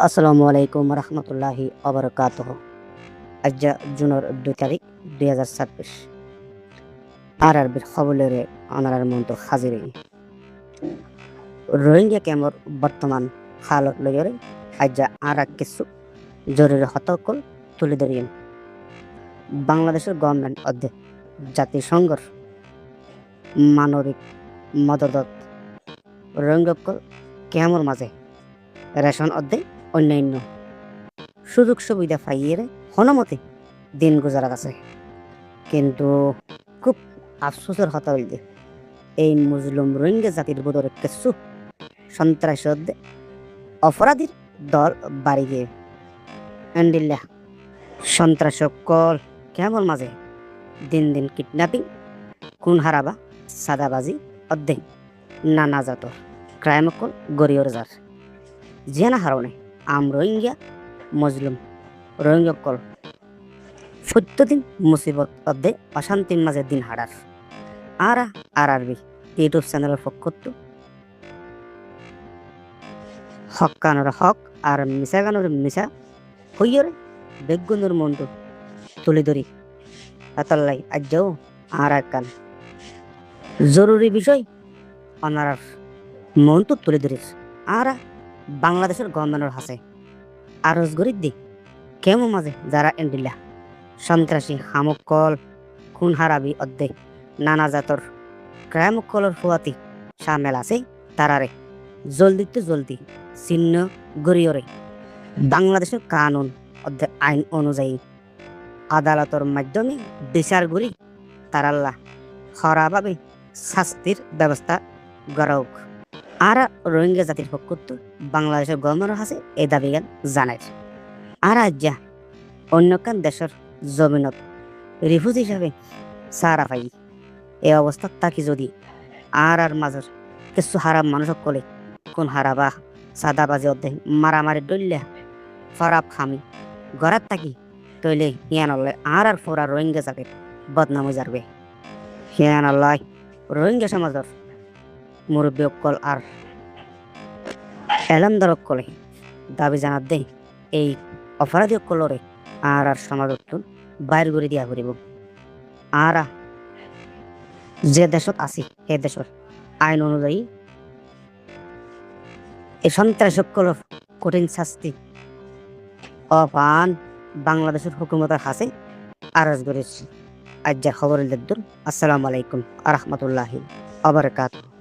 আসসালামু আলাইকুম রহমতুল্লাহি অবরকাতহ। আজ জুনের 2 তারিখ 2026 আর আরবির খবরের অনারার মন্ত হাজির রোহিঙ্গা ক্যাম্পর বর্তমান হালত লইরে আজ আর কিছু জরুরি হতকল তুলে ধরিয়েন বাংলাদেশের গভর্নমেন্ট অধ্যক্ষ জাতিসংঘর মানবিক মদত রোহিঙ্গা ক্যাম্পর মাঝে রেশন অধ্যক্ষ অন্যান্য সুযোগ সুবিধা পাইয়ে হনমতে দিন গুজারাত আছে। কিন্তু খুব আফসোসের কথা হইলে এই মুসলিম রোহিঙ্গা জাতির বোধরে কিছু সন্ত্রাসী অপরাধীর দল বাড়ি গিয়ে এন্ডিল্লা সন্ত্রাসকল কেমন মাঝে দিন দিন কিডন্যাপিং খুন হারাবা সাদাবাজি অর্ধেক নানা জাতর ক্রাইমকল গড়িয়র যার জেনা হারণে আম রোহিঙ্গা মজলুম রোহিঙ্গকল প্রত্যেকদিন মুসিবত অর্ধে অশান্তির মাঝে দিন হারার আর আরবি ইউটিউব চ্যানেলের পক্ষত হকানোর হক আর মিশাগানোর মিশা হইয়রে বেগুনের মন্দ তুলে ধরি আতাল্লাই আজ্জাও আর কান জরুরি বিষয় অনার মন্ত তুলে ধরিস আর বাংলাদেশের গভর্নমেন্টের হাসে আরজ গরিব দি কেমন মাঝে যারা এন্ডিল্লা সন্ত্রাসী হামকল খুন হারাবি অর্ধেক নানা জাতর ক্রাইমকলর ফুয়াতি সামেল আছে তারারে জলদি চিহ্ন গড়িয়রে বাংলাদেশের কানুন অর্ধেক আইন অনুযায়ী আদালতের মাধ্যমে বিচার করি তারাল্লা খরাভাবে শাস্তির ব্যবস্থা গড়া হোক আর রোহিঙ্গা জাতির পক্ষত বাংলাদেশের গভর্নমেন্টের কাছে এই দাবি জানায় আর যা অন্যকান দেশের জমিনত রিফিউজি হিসাবে সারা পাই এই অবস্থা তাকে যদি আর মাঝের কিছু হারাম মানুষক কলে কোন হারাবা সাদাবাজি অর্ধেক মারামারি ডলিয়া ফরাব খামি গড়াত থাকি তৈলে হিয়ান আর ফোরা রোহিঙ্গা জাতির বদনাম যারবে হিয়ান আল্লাহ রোহিঙ্গা সমাজের মুরব্বী অকল আর এলামদার অকলে দাবি জানাত দেয় এই অপরাধী অকলরে আর সমাজত বাইর করে দিয়া করিব আর যে দেশত আছি সেই দেশের আইন অনুযায়ী এই সন্ত্রাসকলের কঠিন শাস্তি অপান বাংলাদেশের হুকুমতের কাছে আরজ করেছি। আজ খবরের দেখুন। আসসালামু আলাইকুম আ রহমতুল্লাহি আবরকাতুহু।